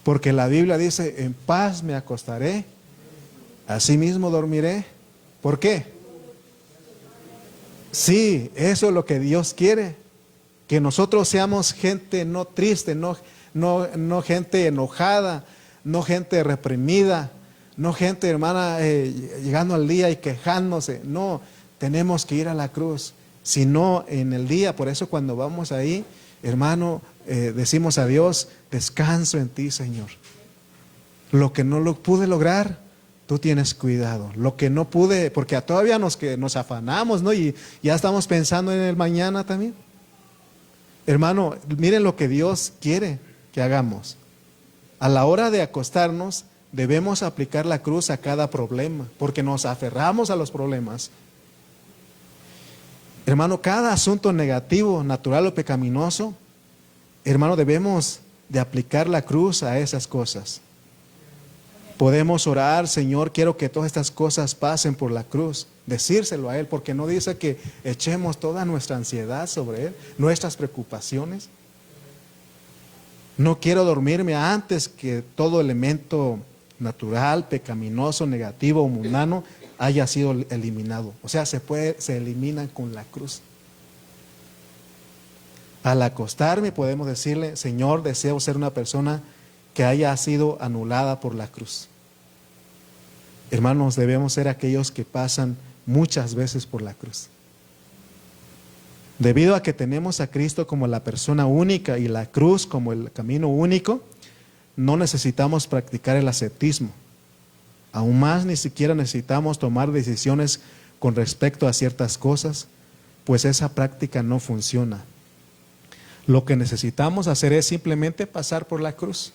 Porque la Biblia dice: en paz me acostaré, asimismo dormiré. ¿Por qué? Sí, eso es lo que Dios quiere. Que nosotros seamos gente no triste, no gente enojada, no gente reprimida, no gente, hermana, llegando al día y quejándose. No, tenemos que ir a la cruz. Si no, en el día, por eso cuando vamos ahí, hermano, decimos a Dios: descanso en ti, Señor. Lo que no lo pude lograr, tú tienes cuidado. Lo que no pude, porque todavía nos afanamos, ¿no? Y ya estamos pensando en el mañana también. Hermano, miren lo que Dios quiere que hagamos. A la hora de acostarnos, debemos aplicar la cruz a cada problema, porque nos aferramos a los problemas. Hermano, cada asunto negativo, natural o pecaminoso, hermano, debemos de aplicar la cruz a esas cosas. Podemos orar: Señor, quiero que todas estas cosas pasen por la cruz. Decírselo a Él, porque no dice que echemos toda nuestra ansiedad sobre Él, nuestras preocupaciones. No quiero dormirme antes que todo elemento natural, pecaminoso, negativo o mundano haya sido eliminado. O sea, se eliminan con la cruz. Al acostarme podemos decirle: Señor, deseo ser una persona que haya sido anulada por la cruz. Hermanos, debemos ser aquellos que pasan muchas veces por la cruz. Debido a que tenemos a Cristo como la persona única y la cruz como el camino único, no necesitamos practicar el ascetismo. Aún más, ni siquiera necesitamos tomar decisiones con respecto a ciertas cosas, pues esa práctica no funciona. Lo que necesitamos hacer es simplemente pasar por la cruz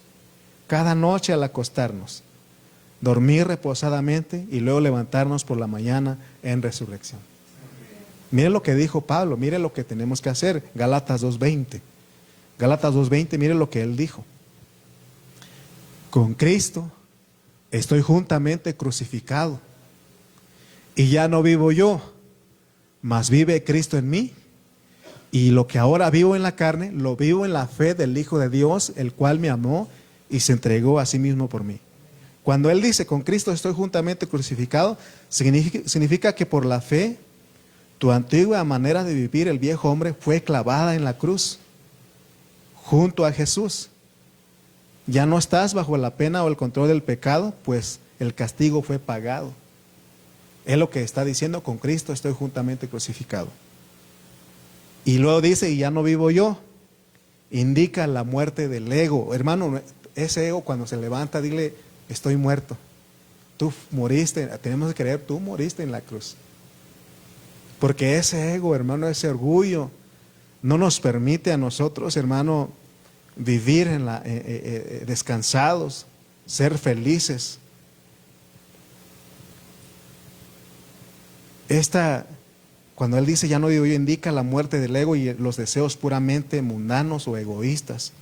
cada noche al acostarnos. dormir reposadamente y luego levantarnos por la mañana en resurrección. Mire lo que dijo Pablo, mire lo que tenemos que hacer. Gálatas 2:20. Gálatas 2:20, mire lo que él dijo. Con Cristo estoy juntamente crucificado, y ya no vivo yo, mas vive Cristo en mí. Y lo que ahora vivo en la carne, lo vivo en la fe del Hijo de Dios, el cual me amó y se entregó a sí mismo por mí. Cuando él dice, con Cristo estoy juntamente crucificado, significa que por la fe, tu antigua manera de vivir, el viejo hombre, fue clavada en la cruz, junto a Jesús. Ya no estás bajo la pena o el control del pecado, pues el castigo fue pagado. Es lo que está diciendo, con Cristo estoy juntamente crucificado. Y luego dice, y ya no vivo yo. Indica la muerte del ego. Hermano, ese ego cuando se levanta, dile, estoy muerto. Tú moriste, tenemos que creer, tú moriste en la cruz. Porque ese ego, hermano, ese orgullo, no nos permite a nosotros, hermano, vivir descansados, ser felices. Cuando él dice ya no vivo yo, indica la muerte del ego y los deseos puramente mundanos o egoístas.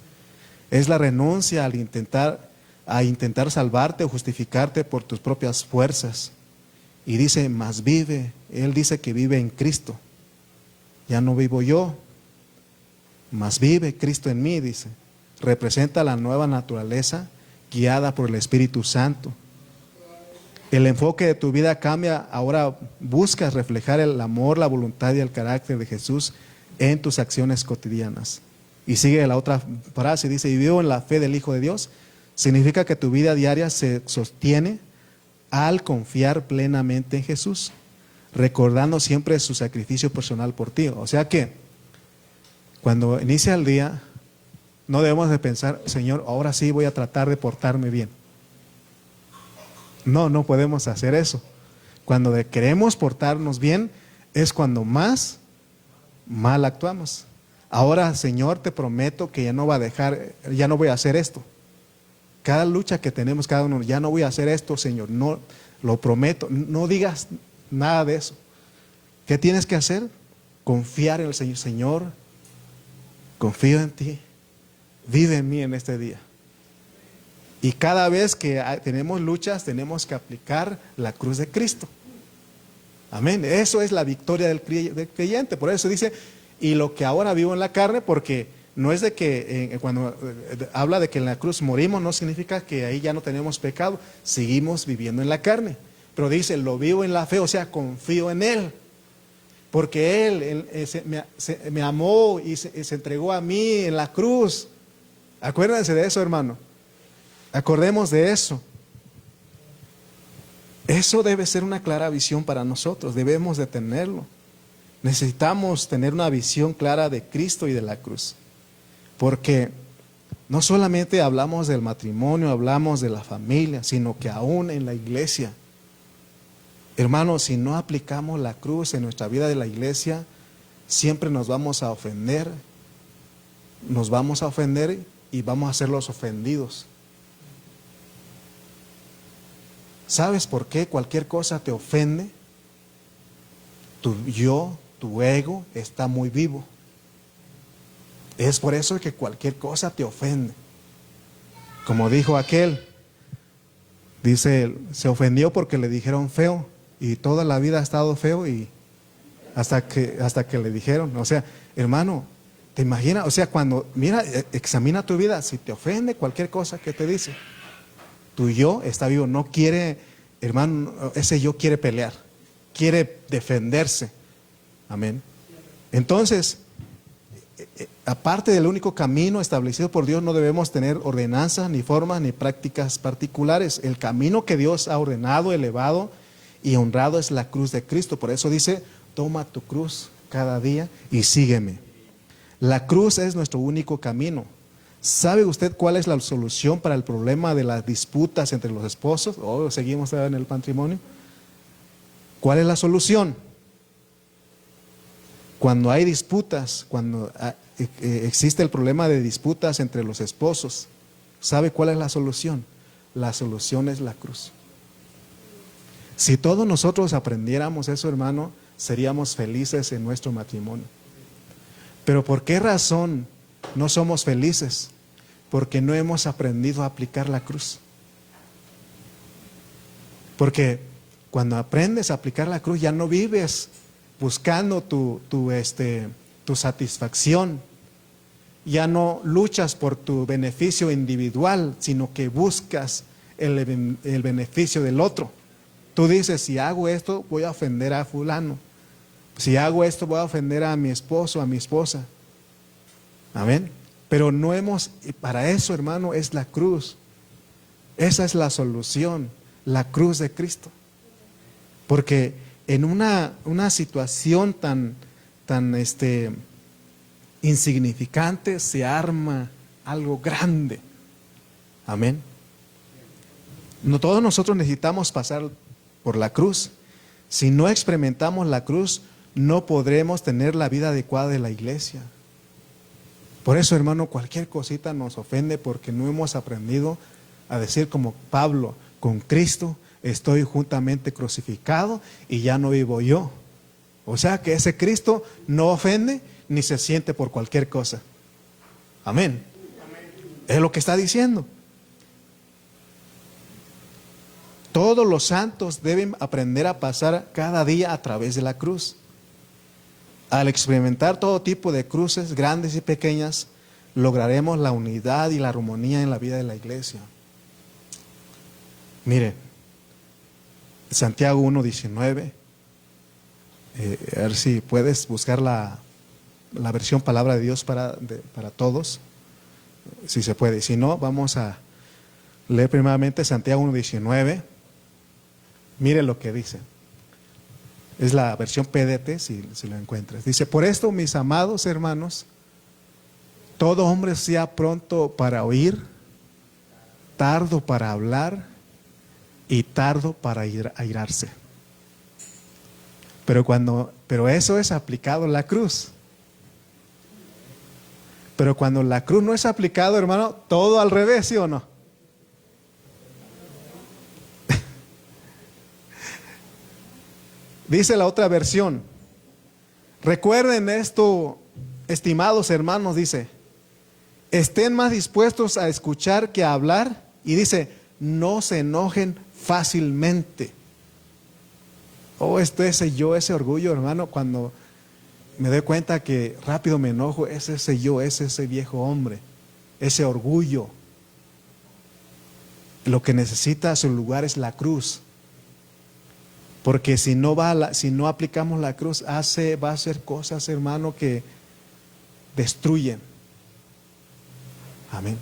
Es la renuncia a intentar salvarte o justificarte por tus propias fuerzas. Y dice, mas vive, él dice que vive en Cristo. Ya no vivo yo, mas vive Cristo en mí, dice. Representa la nueva naturaleza guiada por el Espíritu Santo. El enfoque de tu vida cambia, ahora buscas reflejar el amor, la voluntad y el carácter de Jesús en tus acciones cotidianas. Y sigue la otra frase, dice, y vivo en la fe del Hijo de Dios. Significa que tu vida diaria se sostiene al confiar plenamente en Jesús, recordando siempre su sacrificio personal por ti. O sea que cuando inicia el día, no debemos de pensar, Señor, ahora sí voy a tratar de portarme bien. No podemos hacer eso. Cuando queremos portarnos bien, es cuando más mal actuamos. Ahora, Señor, te prometo que ya no voy a hacer esto. Cada lucha que tenemos cada uno, ya no voy a hacer esto, Señor, no, lo prometo. No digas nada de eso. ¿Qué tienes que hacer? Confiar en el Señor. Señor, confío en ti, vive en mí en este día. Y cada vez que tenemos luchas, tenemos que aplicar la cruz de Cristo. Amén. Eso es la victoria del creyente. Por eso dice, y lo que ahora vivo en la carne, porque no es de que cuando habla de que en la cruz morimos, no significa que ahí ya no tenemos pecado. Seguimos viviendo en la carne. Pero dice, lo vivo en la fe, o sea, confío en Él. Porque Él me amó y se entregó a mí en la cruz. Acuérdense de eso, hermano. Acordemos de eso. Eso debe ser una clara visión para nosotros. Debemos de tenerlo. Necesitamos tener una visión clara de Cristo y de la cruz. Porque no solamente hablamos del matrimonio, hablamos de la familia, sino que aún en la iglesia. Hermanos, si no aplicamos la cruz en nuestra vida de la iglesia, siempre nos vamos a ofender. Nos vamos a ofender y vamos a ser los ofendidos. ¿Sabes por qué cualquier cosa te ofende? Tu ego está muy vivo. Es por eso que cualquier cosa te ofende. Como dijo aquel, dice, se ofendió porque le dijeron feo y toda la vida ha estado feo y hasta que le dijeron, o sea, hermano, ¿te imaginas? O sea, cuando, mira, examina tu vida, si te ofende cualquier cosa que te dice, tu yo está vivo, no quiere, hermano, ese yo quiere pelear, quiere defenderse. Amén. Entonces, aparte del único camino establecido por Dios, no debemos tener ordenanzas, ni formas, ni prácticas particulares. El camino que Dios ha ordenado, elevado y honrado es la cruz de Cristo. Por eso dice, toma tu cruz cada día y sígueme. La cruz es nuestro único camino. ¿Sabe usted cuál es la solución para el problema de las disputas entre los esposos? Seguimos en el matrimonio. ¿Cuál es la solución? Cuando hay disputas, cuando existe el problema de disputas entre los esposos, ¿sabe cuál es la solución? La solución es la cruz. Si todos nosotros aprendiéramos eso, hermano, seríamos felices en nuestro matrimonio. Pero ¿por qué razón no somos felices? Porque no hemos aprendido a aplicar la cruz. Porque cuando aprendes a aplicar la cruz, ya no vives buscando tu satisfacción. Ya no luchas por tu beneficio individual, sino que buscas el beneficio del otro. Tú dices, si hago esto, voy a ofender a fulano. Si hago esto, voy a ofender a mi esposo, a mi esposa. Amén. Pero no hemos, y para eso, hermano, es la cruz. Esa es la solución, la cruz de Cristo. Porque en una situación tan insignificante se arma algo grande. Amén. No, todos nosotros necesitamos pasar por la cruz. Si no experimentamos la cruz, no podremos tener la vida adecuada de la iglesia. Por eso, hermano, cualquier cosita nos ofende porque no hemos aprendido a decir como Pablo, con Cristo estoy juntamente crucificado y ya no vivo yo. O sea que ese Cristo no ofende ni se siente por cualquier cosa. Amén. Es lo que está diciendo. Todos los santos deben aprender a pasar cada día a través de la cruz. Al experimentar todo tipo de cruces, grandes y pequeñas, lograremos la unidad y la armonía en la vida de la iglesia. Mire, Santiago 1:19, a ver si puedes buscar la versión Palabra de Dios para todos, si se puede. Si no, vamos a leer primeramente Santiago 1:19. Mire lo que dice. Es la versión PDT, si lo encuentras. Dice, por esto, mis amados hermanos, todo hombre sea pronto para oír, tardo para hablar y tardo para airarse. Pero eso es aplicado a la cruz. Pero cuando la cruz no es aplicado, hermano, todo al revés, ¿sí o no? Dice la otra versión. Recuerden esto, estimados hermanos, dice, estén más dispuestos a escuchar que a hablar. Y dice, no se enojen fácilmente. Oh, ese orgullo, hermano, cuando me doy cuenta que rápido me enojo, es ese viejo hombre, ese orgullo. Lo que necesita a su lugar es la cruz. Porque si no aplicamos la cruz, va a hacer cosas, hermano, que destruyen. Amén.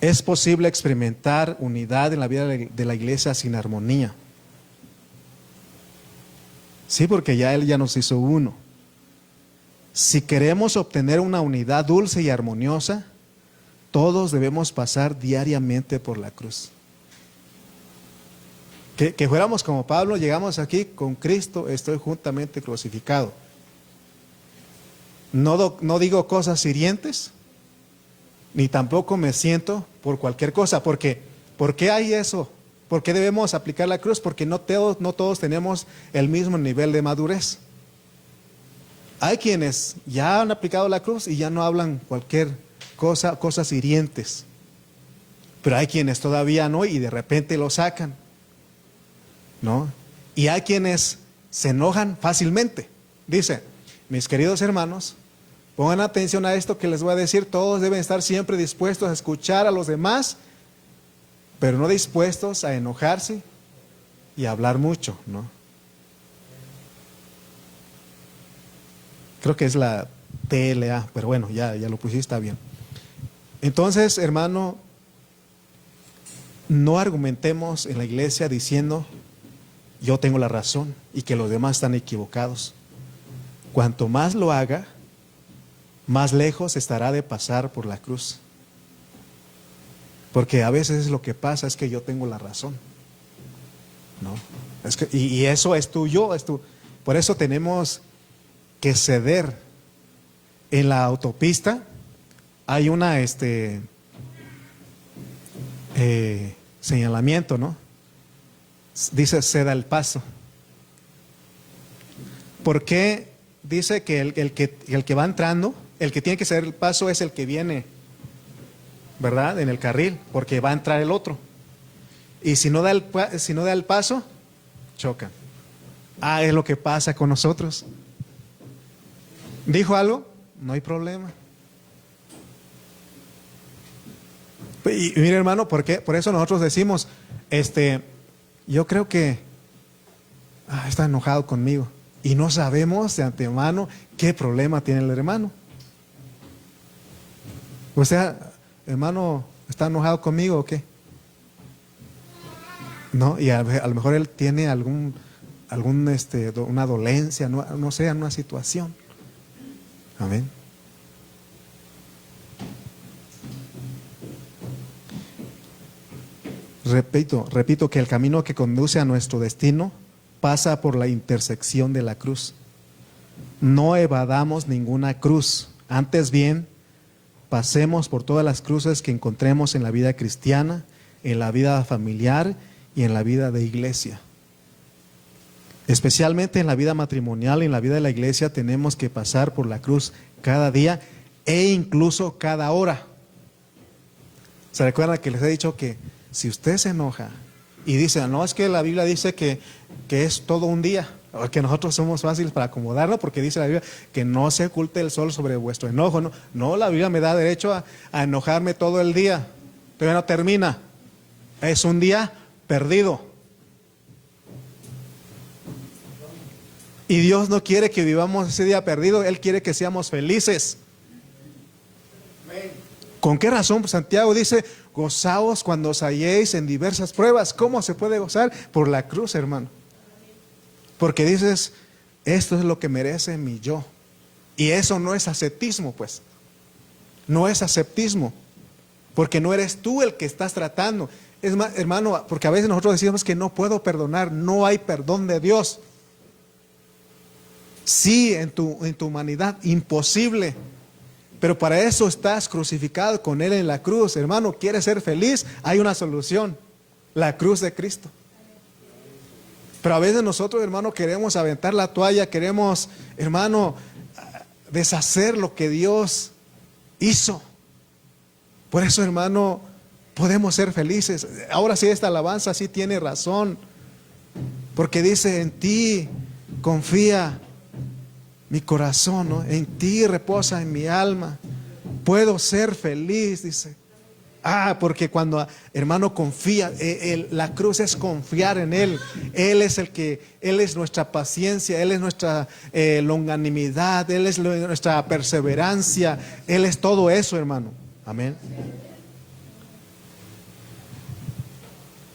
Es posible experimentar unidad en la vida de la iglesia sin armonía. Sí, porque ya Él ya nos hizo uno. Si queremos obtener una unidad dulce y armoniosa, todos debemos pasar diariamente por la cruz. Que fuéramos como Pablo, llegamos aquí, con Cristo estoy juntamente crucificado. No digo cosas hirientes, ni tampoco me siento por cualquier cosa. ¿Por qué hay eso? ¿Por qué debemos aplicar la cruz? Porque no todos tenemos el mismo nivel de madurez. Hay quienes ya han aplicado la cruz y ya no hablan cualquier cosa, cosas hirientes. Pero hay quienes todavía no y de repente lo sacan, ¿no? Y hay quienes se enojan fácilmente. Dice, mis queridos hermanos, pongan atención a esto que les voy a decir. Todos deben estar siempre dispuestos a escuchar a los demás, pero no dispuestos a enojarse y a hablar mucho, ¿no? Creo que es la TLA, pero bueno, ya lo pusiste, está bien. Entonces, hermano, no argumentemos en la iglesia diciendo yo tengo la razón y que los demás están equivocados. Cuanto más lo haga, más lejos estará de pasar por la cruz. Porque a veces lo que pasa es que yo tengo la razón, ¿no? Y eso es tuyo, es tu. Por eso tenemos que ceder. En la autopista hay una señalamiento, ¿no? Dice, ceda el paso. ¿Por qué dice que el que va entrando, el que tiene que ceder el paso es el que viene, ¿verdad?, en el carril, porque va a entrar el otro. Y si no da el paso, chocan. Es lo que pasa con nosotros. ¿Dijo algo? No hay problema. Y mire, hermano, ¿por qué? Por eso nosotros decimos, yo creo que está enojado conmigo. Y no sabemos de antemano qué problema tiene el hermano. O sea, hermano, ¿está enojado conmigo o qué? No, y a lo mejor él tiene una dolencia, no sé, una situación. Amén. Repito que el camino que conduce a nuestro destino pasa por la intersección de la cruz. No evadamos ninguna cruz, antes bien, pasemos por todas las cruces que encontremos en la vida cristiana, en la vida familiar y en la vida de iglesia. Especialmente en la vida matrimonial y en la vida de la iglesia tenemos que pasar por la cruz cada día e incluso cada hora. ¿Se recuerdan que les he dicho que si usted se enoja y dice, no, es que la Biblia dice que es todo un día, o que nosotros somos fáciles para acomodarlo, porque dice la Biblia que no se oculte el sol sobre vuestro enojo? No, la Biblia me da derecho a enojarme todo el día, pero no termina. Es un día perdido. Y Dios no quiere que vivamos ese día perdido, Él quiere que seamos felices. ¿Con qué razón? Pues Santiago dice, gozaos cuando os halléis en diversas pruebas. ¿Cómo se puede gozar? Por la cruz, hermano. Porque dices, esto es lo que merece mi yo. Y eso no es ascetismo, pues. No es ascetismo. Porque no eres tú el que estás tratando. Es más, hermano, porque a veces nosotros decimos que no puedo perdonar. No hay perdón de Dios. Sí, en tu humanidad, imposible. Pero para eso estás crucificado con Él en la cruz. Hermano, ¿quieres ser feliz? Hay una solución. La cruz de Cristo. Pero a veces nosotros, hermano, queremos aventar la toalla. Queremos, hermano, deshacer lo que Dios hizo. Por eso, hermano, podemos ser felices. Ahora sí, esta alabanza sí tiene razón. Porque dice, en ti confía mi corazón, ¿no? En ti reposa en mi alma. Puedo ser feliz, dice. Porque cuando, hermano, confía, la cruz es confiar en Él. Él es nuestra paciencia, Él es nuestra longanimidad, Él es nuestra perseverancia, Él es todo eso, hermano. Amén.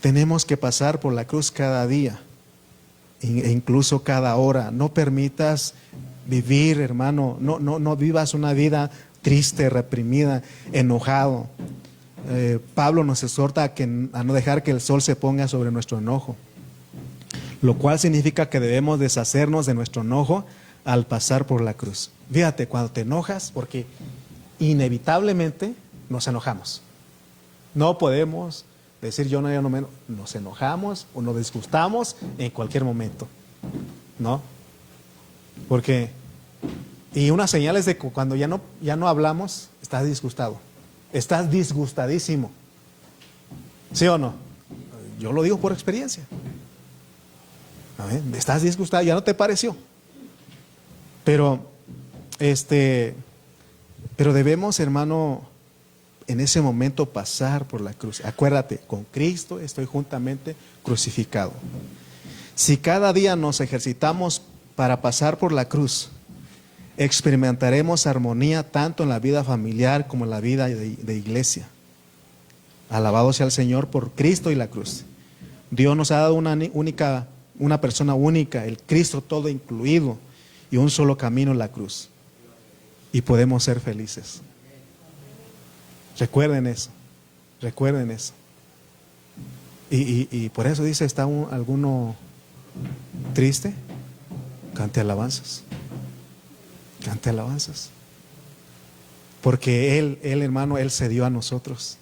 Tenemos que pasar por la cruz cada día, e incluso cada hora. No permitas vivir, hermano, no vivas una vida triste, reprimida, enojado. Pablo nos exhorta a no dejar que el sol se ponga sobre nuestro enojo, lo cual significa que debemos deshacernos de nuestro enojo al pasar por la cruz. Fíjate, cuando te enojas, porque inevitablemente nos enojamos. No podemos decir yo no menos, nos enojamos o nos disgustamos en cualquier momento, ¿no? Porque, y una señal es de que cuando ya no hablamos, estás disgustado, estás disgustadísimo, ¿sí o no? Yo lo digo por experiencia. Estás disgustado, ya no te pareció. Pero debemos, hermano, en ese momento pasar por la cruz. Acuérdate, con Cristo estoy juntamente crucificado. Si cada día nos ejercitamos para pasar por la cruz, experimentaremos armonía tanto en la vida familiar como en la vida de iglesia. Alabado sea el Señor por Cristo y la cruz. Dios nos ha dado una persona única, el Cristo todo incluido, y un solo camino, la cruz. Y podemos ser felices. Recuerden eso. Recuerden eso. Y por eso dice, ¿está alguno triste? Cante alabanzas. Cante alabanzas. Porque Él, hermano, Él se dio a nosotros.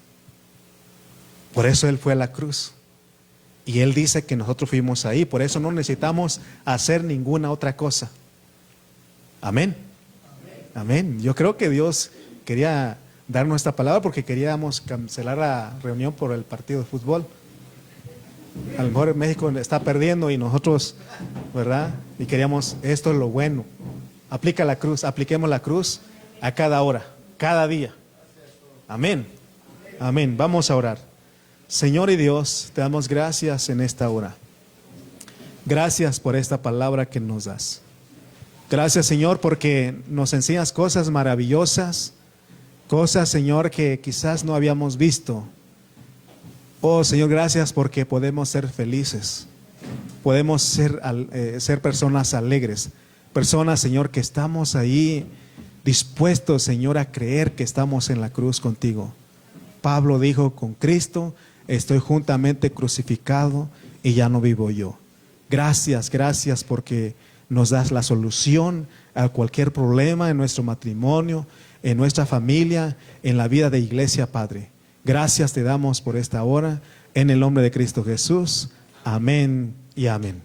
Por eso Él fue a la cruz. Y Él dice que nosotros fuimos ahí. Por eso no necesitamos hacer ninguna otra cosa. Amén. Amén. Yo creo que Dios quería darnos esta palabra porque queríamos cancelar la reunión por el partido de fútbol. A lo mejor México está perdiendo y nosotros, ¿verdad? Y queríamos, esto es lo bueno. Aplica la cruz, apliquemos la cruz a cada hora, cada día. Amén. Amén. Vamos a orar. Señor y Dios, te damos gracias en esta hora. Gracias por esta palabra que nos das. Gracias, Señor, porque nos enseñas cosas maravillosas, cosas, Señor, que quizás no habíamos visto. Oh, Señor, gracias porque podemos ser felices. Podemos ser personas alegres. Personas, Señor, que estamos ahí dispuestos, Señor, a creer que estamos en la cruz contigo. Pablo dijo, con Cristo estoy juntamente crucificado y ya no vivo yo. Gracias, gracias porque nos das la solución a cualquier problema en nuestro matrimonio, en nuestra familia, en la vida de iglesia, Padre. Gracias te damos por esta hora, en el nombre de Cristo Jesús. Amén y amén.